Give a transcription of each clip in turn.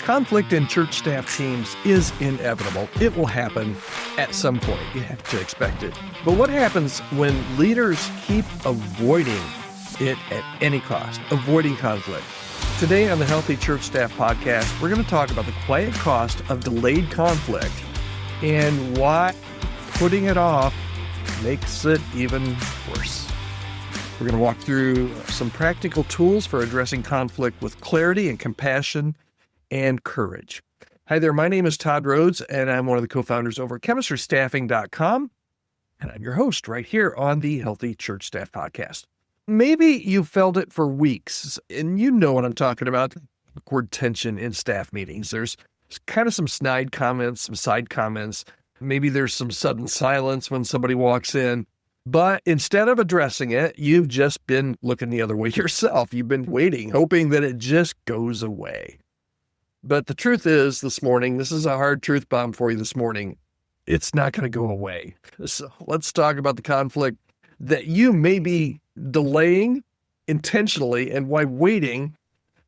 Conflict in church staff teams is inevitable. It will happen at some point. You have to expect it. But what happens when leaders keep avoiding it at any cost, avoiding conflict? Today on the Healthy Church Staff Podcast, we're going to talk about the quiet cost of delayed conflict and why putting it off makes it even worse. We're going to walk through some practical tools for addressing conflict with clarity and compassion and courage. Hi there, my name is Todd Rhoades, and I'm one of the co-founders over at chemistrystaffing.com, and I'm your host right here on the Healthy Church Staff Podcast. Maybe you felt it for weeks, and you know what I'm talking about, awkward tension in staff meetings. There's kind of some snide comments, some side comments. Maybe there's some sudden silence when somebody walks in. But instead of addressing it, you've just been looking the other way yourself. You've been waiting, hoping that it just goes away. But the truth is, this morning, this is a hard truth bomb for you this morning. It's not going to go away. So let's talk about the conflict that you may be delaying intentionally and why waiting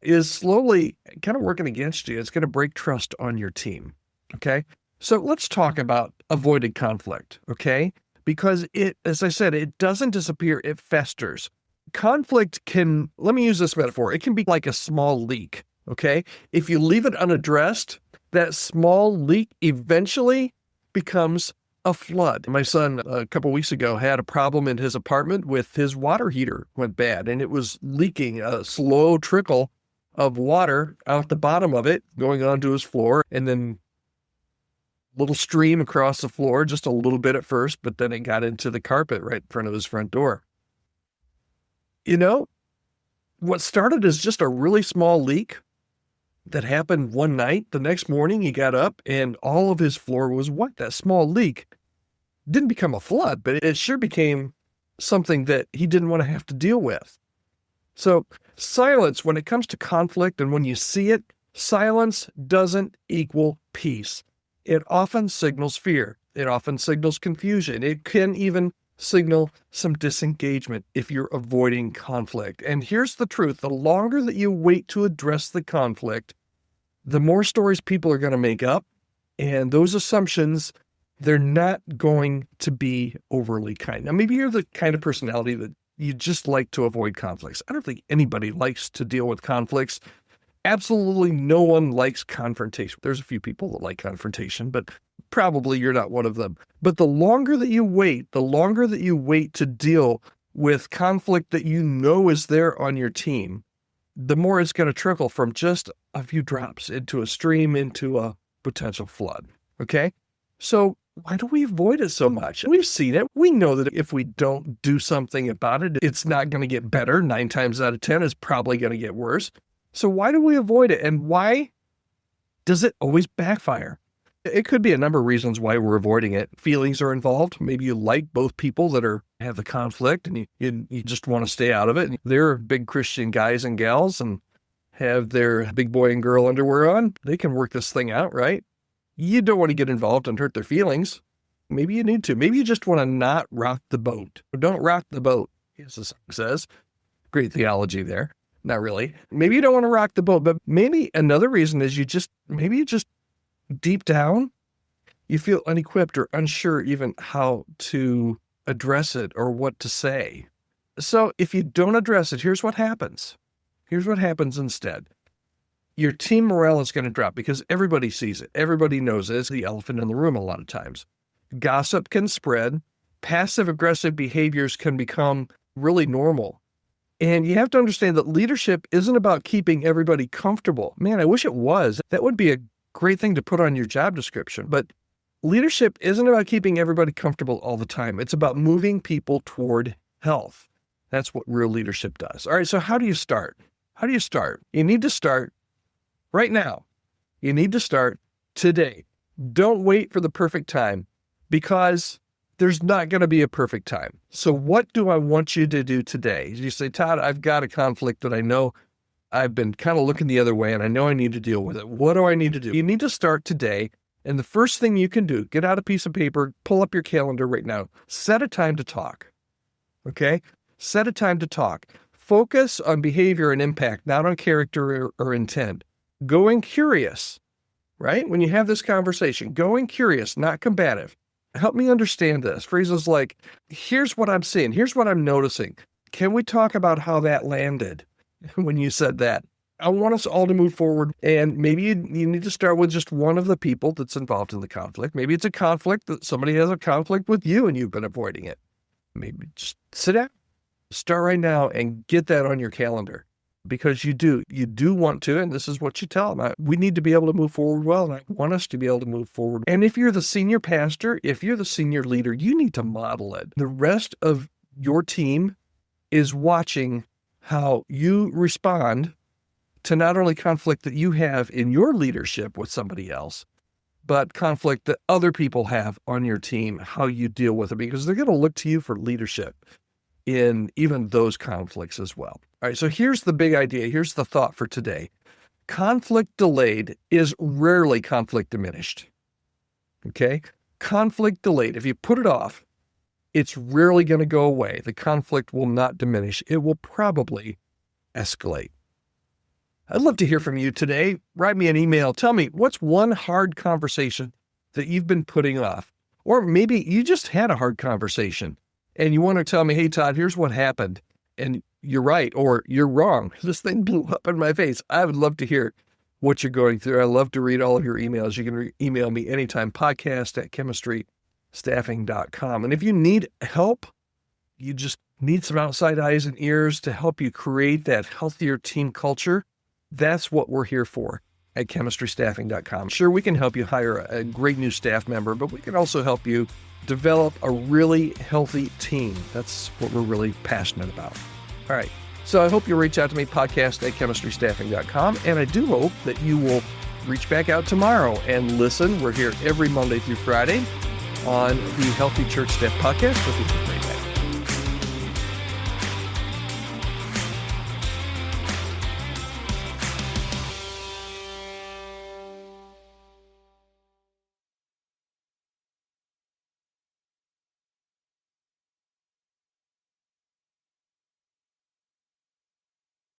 is slowly kind of working against you. It's going to break trust on your team. Okay. So let's talk about avoided conflict. Okay. Because it, as I said, it doesn't disappear. It festers. Conflict can, let me use this metaphor. It can be like a small leak. Okay. If you leave it unaddressed, that small leak eventually becomes a flood. My son, a couple of weeks ago, had a problem in his apartment with his water heater went bad, and it was leaking a slow trickle of water out the bottom of it going onto his floor, and then a little stream across the floor, just a little bit at first, but then it got into the carpet right in front of his front door. You know, what started as just a really small leak that happened one night, the next morning he got up and all of his floor was wet. That small leak didn't become a flood, but it sure became something that he didn't want to have to deal with. So silence, when it comes to conflict and when you see it, silence doesn't equal peace. It often signals fear. It often signals confusion. It can even signal some disengagement if you're avoiding conflict. And here's the truth. The longer that you wait to address the conflict, the more stories people are going to make up. And those assumptions, they're not going to be overly kind. Now, maybe you're the kind of personality that you just like to avoid conflicts. I don't think anybody likes to deal with conflicts. Absolutely no one likes confrontation. There's a few people that like confrontation, but probably you're not one of them. But the longer that you wait to deal with conflict that you know is there on your team, the more it's going to trickle from just a few drops into a stream, into a potential flood. Okay? So why do we avoid it so much? We've seen it. We know that if we don't do something about it, it's not going to get better. 9 times out of 10, it's probably going to get worse. So why do we avoid it? And why does it always backfire? It could be a number of reasons why we're avoiding it. Feelings are involved. Maybe you like both people that have the conflict and you just want to stay out of it. They're big Christian guys and gals and have their big boy and girl underwear on. They can work this thing out, right? You don't want to get involved and hurt their feelings. Maybe you need to. Maybe you just want to not rock the boat. Don't rock the boat, as the song says. Great theology there. Not really. Maybe you don't want to rock the boat, but maybe another reason is you just deep down, you feel unequipped or unsure even how to address it or what to say. So if you don't address it, here's what happens. Here's what happens instead. Your team morale is going to drop because everybody sees it. Everybody knows it. It's the elephant in the room a lot of times. Gossip can spread. Passive-aggressive behaviors can become really normal. And you have to understand that leadership isn't about keeping everybody comfortable. Man, I wish it was. That would be a great thing to put on your job description. But leadership isn't about keeping everybody comfortable all the time. It's about moving people toward health. That's what real leadership does. All right, so how do you start? How do you start? You need to start right now. You need to start today. Don't wait for the perfect time because there's not going to be a perfect time. So what do I want you to do today? You say, Todd, I've got a conflict that I know I've been kind of looking the other way and I know I need to deal with it. What do I need to do? You need to start today. And the first thing you can do, get out a piece of paper, pull up your calendar right now, set a time to talk. Okay? Set a time to talk. Focus on behavior and impact, not on character or intent. going curious, right? When you have this conversation, going curious, not combative. Help me understand this. Phrases like, here's what I'm seeing. Here's what I'm noticing. Can we talk about how that landed when you said that? I want us all to move forward, and maybe you need to start with just one of the people that's involved in the conflict. Maybe it's a conflict that somebody has a conflict with you and you've been avoiding it. Maybe just sit down, start right now and get that on your calendar, because you do want to, and this is what you tell them. We need to be able to move forward well, and I want us to be able to move forward. And if you're the senior pastor, if you're the senior leader, you need to model it. The rest of your team is watching how you respond to not only conflict that you have in your leadership with somebody else, but conflict that other people have on your team, how you deal with it, because they're going to look to you for leadership in even those conflicts as well. All right, so here's the big idea. Here's the thought for today. Conflict delayed is rarely conflict diminished. Okay? Conflict delayed, if you put it off, it's rarely going to go away. The conflict will not diminish. It will probably escalate. I'd love to hear from you today. Write me an email. Tell me, what's one hard conversation that you've been putting off? Or maybe you just had a hard conversation and you want to tell me, hey, Todd, here's what happened. And you're right, or you're wrong. This thing blew up in my face. I would love to hear what you're going through. I love to read all of your emails. You can email me anytime, podcast@chemistrystaffing.com. And if you need help, you just need some outside eyes and ears to help you create that healthier team culture, that's what we're here for at chemistrystaffing.com. Sure, we can help you hire a great new staff member, but we can also help you develop a really healthy team. That's what we're really passionate about. All right. So I hope you'll reach out to me, podcast@chemistrystaffing.com. And I do hope that you will reach back out tomorrow and listen. We're here every Monday through Friday on the Healthy Church Staff Podcast with